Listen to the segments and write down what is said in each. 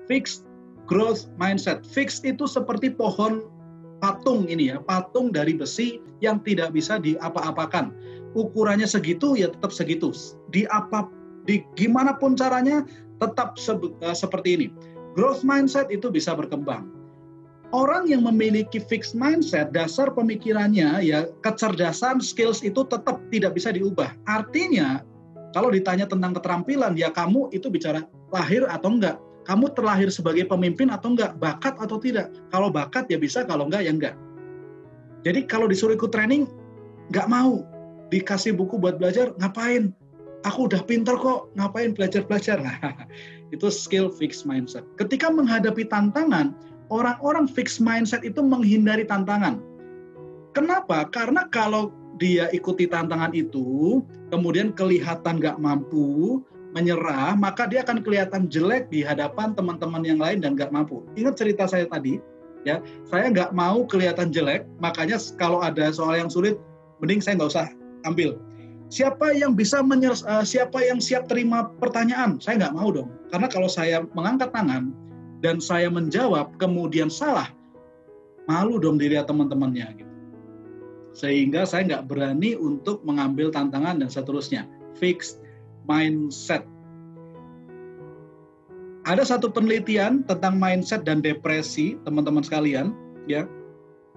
Fixed growth mindset. Fixed itu seperti pohon patung ini ya, patung dari besi yang tidak bisa diapa-apakan. Ukurannya segitu ya tetap segitu. Di gimana pun caranya tetap seperti ini. Growth mindset itu bisa berkembang. Orang yang memiliki fixed mindset, dasar pemikirannya ya, kecerdasan, skills itu tetap tidak bisa diubah. Artinya kalau ditanya tentang keterampilan, ya kamu itu bicara lahir atau enggak. Kamu terlahir sebagai pemimpin atau enggak, bakat atau tidak. Kalau bakat ya bisa, kalau enggak ya enggak. Jadi kalau disuruh ikut training, enggak mau. Dikasih buku buat belajar, ngapain? Aku udah pinter kok, ngapain belajar-belajar? Nah, itu skill fixed mindset. Ketika menghadapi tantangan, orang-orang fixed mindset itu menghindari tantangan. Kenapa? Karena kalau dia ikuti tantangan itu, kemudian kelihatan nggak mampu, menyerah, maka dia akan kelihatan jelek di hadapan teman-teman yang lain dan nggak mampu. Ingat cerita saya tadi, ya, saya nggak mau kelihatan jelek, makanya kalau ada soal yang sulit, mending saya nggak usah ambil. Siapa yang siapa yang siap terima pertanyaan? Saya nggak mau dong, karena kalau saya mengangkat tangan dan saya menjawab kemudian salah, malu dong dilihat teman-temannya gitu. Sehingga saya nggak berani untuk mengambil tantangan dan seterusnya. Fixed mindset. Ada satu penelitian tentang mindset dan depresi, teman-teman sekalian, ya.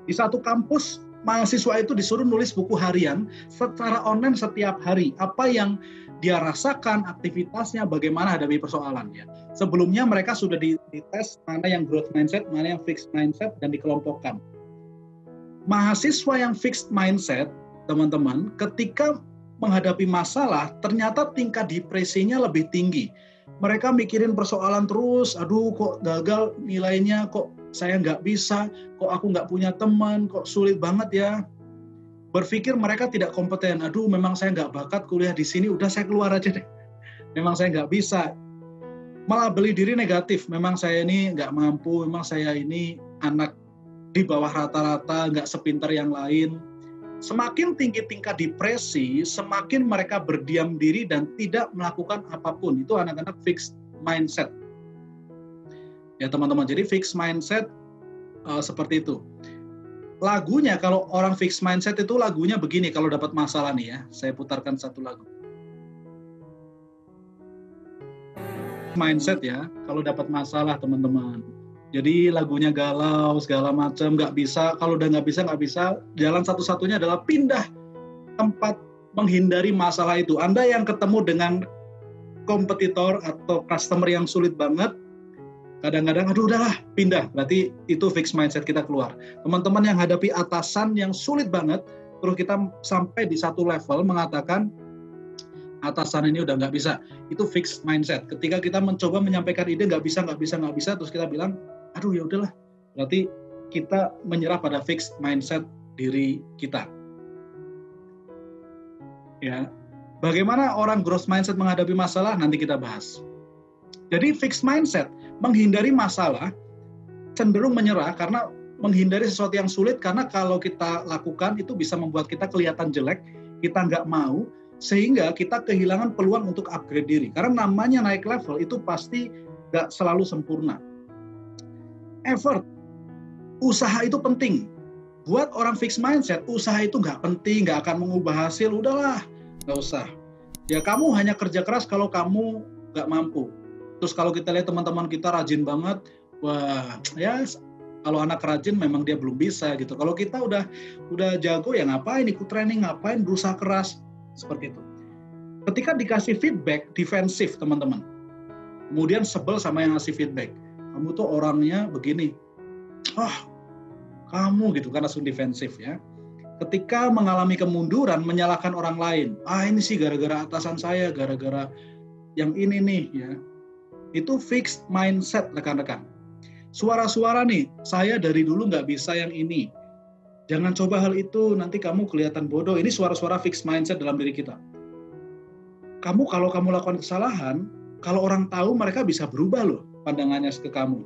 Di satu kampus, mahasiswa itu disuruh nulis buku harian secara online setiap hari. Apa yang dia rasakan, aktivitasnya, bagaimana hadapi persoalan. Ya. Sebelumnya mereka sudah dites mana yang growth mindset, mana yang fixed mindset, dan dikelompokkan. Mahasiswa yang fixed mindset, teman-teman, ketika menghadapi masalah, ternyata tingkat depresinya lebih tinggi. Mereka mikirin persoalan terus, aduh kok gagal nilainya, kok saya nggak bisa, kok aku nggak punya teman, kok sulit banget ya. Berpikir mereka tidak kompeten, aduh memang saya nggak bakat kuliah di sini, udah saya keluar aja deh. Memang saya nggak bisa. Malah beli diri negatif, memang saya ini nggak mampu, memang saya ini anak di bawah rata-rata, nggak sepintar yang lain. Semakin tinggi tingkat depresi, semakin mereka berdiam diri dan tidak melakukan apapun. Itu anak-anak fixed mindset. Ya teman-teman, jadi fixed mindset seperti itu. Lagunya, kalau orang fixed mindset itu lagunya begini kalau dapat masalah nih ya. Saya putarkan satu lagu. Mindset ya, kalau dapat masalah teman-teman. Jadi lagunya galau, segala macam, nggak bisa. Kalau udah nggak bisa, jalan satu-satunya adalah pindah tempat menghindari masalah itu. Anda yang ketemu dengan kompetitor atau customer yang sulit banget, kadang-kadang, aduh udahlah, pindah. Berarti itu fixed mindset kita keluar. Teman-teman yang hadapi atasan yang sulit banget, terus kita sampai di satu level mengatakan, atasan ini udah nggak bisa. Itu fixed mindset. Ketika kita mencoba menyampaikan ide, nggak bisa, terus kita bilang, aduh ya udahlah, berarti kita menyerah pada fixed mindset diri kita. Ya, bagaimana orang growth mindset menghadapi masalah nanti kita bahas. Jadi fixed mindset menghindari masalah, cenderung menyerah karena menghindari sesuatu yang sulit, karena kalau kita lakukan itu bisa membuat kita kelihatan jelek, kita nggak mau, sehingga kita kehilangan peluang untuk upgrade diri. Karena namanya naik level itu pasti nggak selalu sempurna. Effort, usaha itu penting. Buat orang fixed mindset, usaha itu nggak penting, nggak akan mengubah hasil, udahlah, nggak usah. Ya kamu hanya kerja keras kalau kamu nggak mampu. Terus kalau kita lihat teman-teman kita rajin banget, wah ya kalau anak rajin memang dia belum bisa gitu. Kalau kita udah jago ya ngapain ikut training, ngapain berusaha keras, seperti itu. Ketika dikasih feedback, defensif teman-teman. Kemudian sebel sama yang ngasih feedback. Kamu tuh orangnya begini. Kamu gitu kan langsung defensif ya. Ketika mengalami kemunduran, menyalahkan orang lain. Ini sih gara-gara atasan saya, gara-gara yang ini nih ya. Itu fixed mindset rekan-rekan. Suara-suara nih, saya dari dulu nggak bisa yang ini. Jangan coba hal itu, nanti kamu kelihatan bodoh. Ini suara-suara fixed mindset dalam diri kita. Kalau kamu lakukan kesalahan, kalau orang tahu mereka bisa berubah loh pandangannya ke kamu.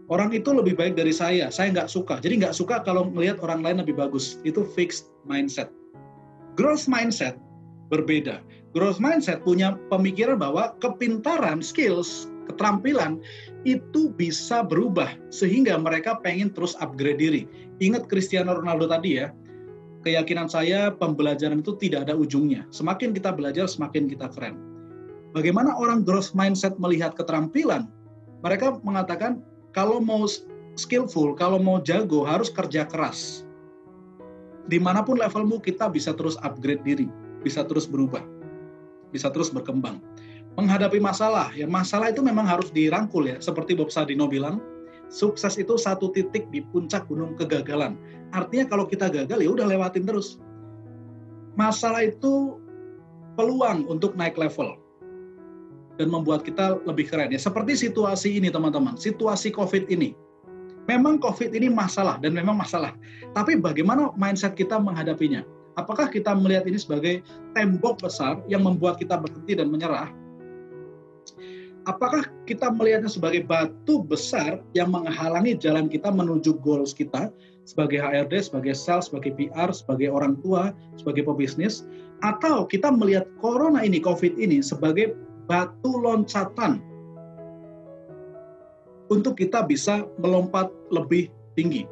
Orang itu lebih baik dari saya nggak suka. Jadi nggak suka kalau melihat orang lain lebih bagus. Itu fixed mindset. Growth mindset berbeda. Growth mindset punya pemikiran bahwa kepintaran, skills, keterampilan itu bisa berubah sehingga mereka pengen terus upgrade diri. Ingat Cristiano Ronaldo tadi ya, keyakinan saya pembelajaran itu tidak ada ujungnya. Semakin kita belajar, semakin kita keren. Bagaimana orang growth mindset melihat keterampilan? Mereka mengatakan kalau mau skillful, kalau mau jago harus kerja keras. Dimanapun levelmu kita bisa terus upgrade diri, bisa terus berubah, bisa terus berkembang. Menghadapi masalah, ya masalah itu memang harus dirangkul ya. Seperti Bob Sadino bilang, sukses itu satu titik di puncak gunung kegagalan. Artinya kalau kita gagal ya udah lewatin terus. Masalah itu peluang untuk naik level dan membuat kita lebih keren ya. Seperti situasi ini teman-teman, situasi COVID ini. Memang COVID ini masalah dan memang masalah. Tapi bagaimana mindset kita menghadapinya? Apakah kita melihat ini sebagai tembok besar yang membuat kita berhenti dan menyerah? Apakah kita melihatnya sebagai batu besar yang menghalangi jalan kita menuju goals kita sebagai HRD, sebagai sales, sebagai PR, sebagai orang tua, sebagai pebisnis? Atau kita melihat corona ini, COVID ini sebagai batu loncatan untuk kita bisa melompat lebih tinggi.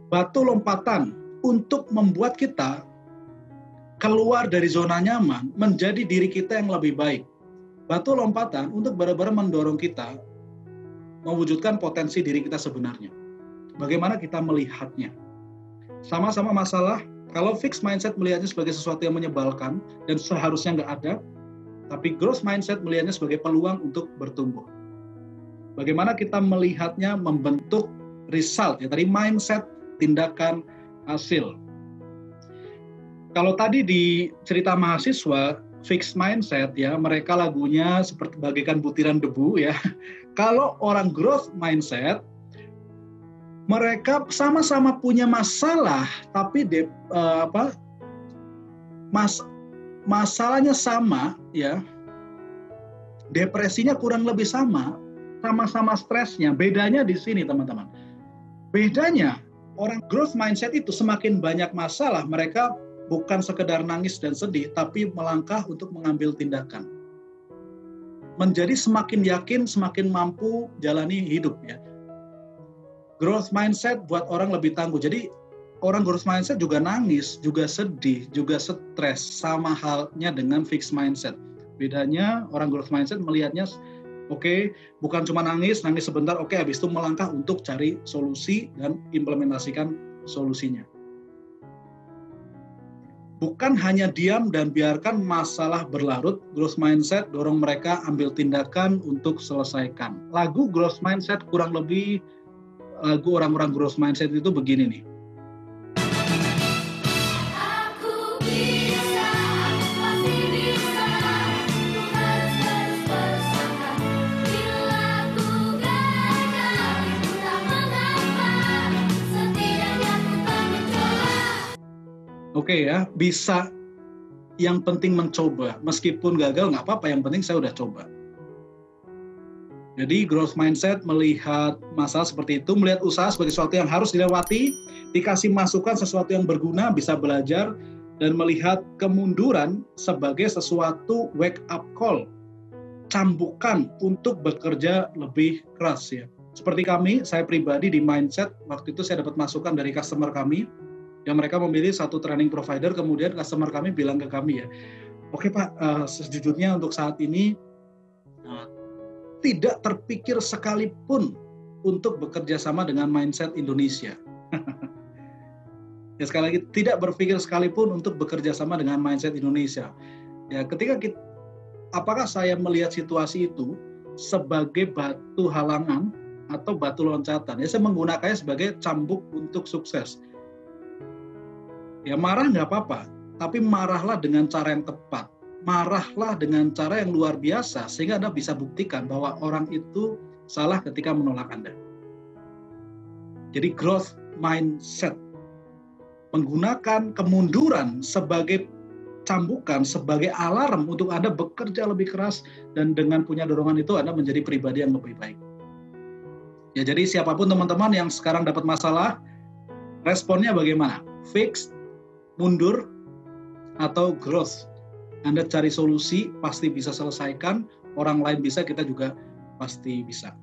Batu lompatan untuk membuat kita keluar dari zona nyaman menjadi diri kita yang lebih baik. Batu lompatan untuk benar-benar mendorong kita mewujudkan potensi diri kita sebenarnya. Bagaimana kita melihatnya? Sama-sama masalah, kalau fixed mindset melihatnya sebagai sesuatu yang menyebalkan dan seharusnya nggak ada, tapi growth mindset melihatnya sebagai peluang untuk bertumbuh. Bagaimana kita melihatnya membentuk result, ya tadi mindset, tindakan, hasil. Kalau tadi di cerita mahasiswa, fixed mindset ya, mereka lagunya seperti bagaikan butiran debu ya. Kalau orang growth mindset, mereka sama-sama punya masalah, tapi masalahnya sama ya. Depresinya kurang lebih sama-sama stresnya. Bedanya di sini teman-teman. Bedanya orang growth mindset itu semakin banyak masalah, mereka bukan sekedar nangis dan sedih, tapi melangkah untuk mengambil tindakan. Menjadi semakin yakin, semakin mampu jalani hidup ya. Growth mindset buat orang lebih tangguh. Jadi orang growth mindset juga nangis, juga sedih, juga stres, sama halnya dengan fixed mindset. Bedanya orang growth mindset melihatnya, oke, bukan cuma nangis sebentar, oke, habis itu melangkah untuk cari solusi dan implementasikan solusinya. Bukan hanya diam dan biarkan masalah berlarut, growth mindset dorong mereka ambil tindakan untuk selesaikan. Lagu growth mindset kurang lebih, lagu orang-orang growth mindset itu begini nih. Oke ya, bisa, yang penting mencoba. Meskipun gagal nggak apa-apa, yang penting saya udah coba. Jadi growth mindset melihat masalah seperti itu, melihat usaha sebagai sesuatu yang harus dilewati, dikasih masukan sesuatu yang berguna, bisa belajar, dan melihat kemunduran sebagai sesuatu wake up call, cambukan untuk bekerja lebih keras ya. Seperti kami, saya pribadi di mindset, waktu itu saya dapat masukan dari customer kami, yang mereka memilih satu training provider, kemudian customer kami bilang ke kami ya, oke Pak, sejujurnya untuk saat ini tidak terpikir sekalipun untuk bekerja sama dengan mindset Indonesia. Ya sekali lagi, tidak berpikir sekalipun untuk bekerja sama dengan mindset Indonesia. Ya apakah saya melihat situasi itu sebagai batu halangan atau batu loncatan? Ya saya menggunakannya sebagai cambuk untuk sukses. Ya marah nggak apa-apa, tapi marahlah dengan cara yang tepat. Marahlah dengan cara yang luar biasa, sehingga Anda bisa buktikan bahwa orang itu salah ketika menolak Anda. Jadi growth mindset, menggunakan kemunduran sebagai cambukan, sebagai alarm untuk Anda bekerja lebih keras, dan dengan punya dorongan itu Anda menjadi pribadi yang lebih baik. Ya jadi siapapun teman-teman yang sekarang dapat masalah, responnya bagaimana? Fix, mundur, atau growth? Anda cari solusi, pasti bisa selesaikan, orang lain bisa, kita juga pasti bisa.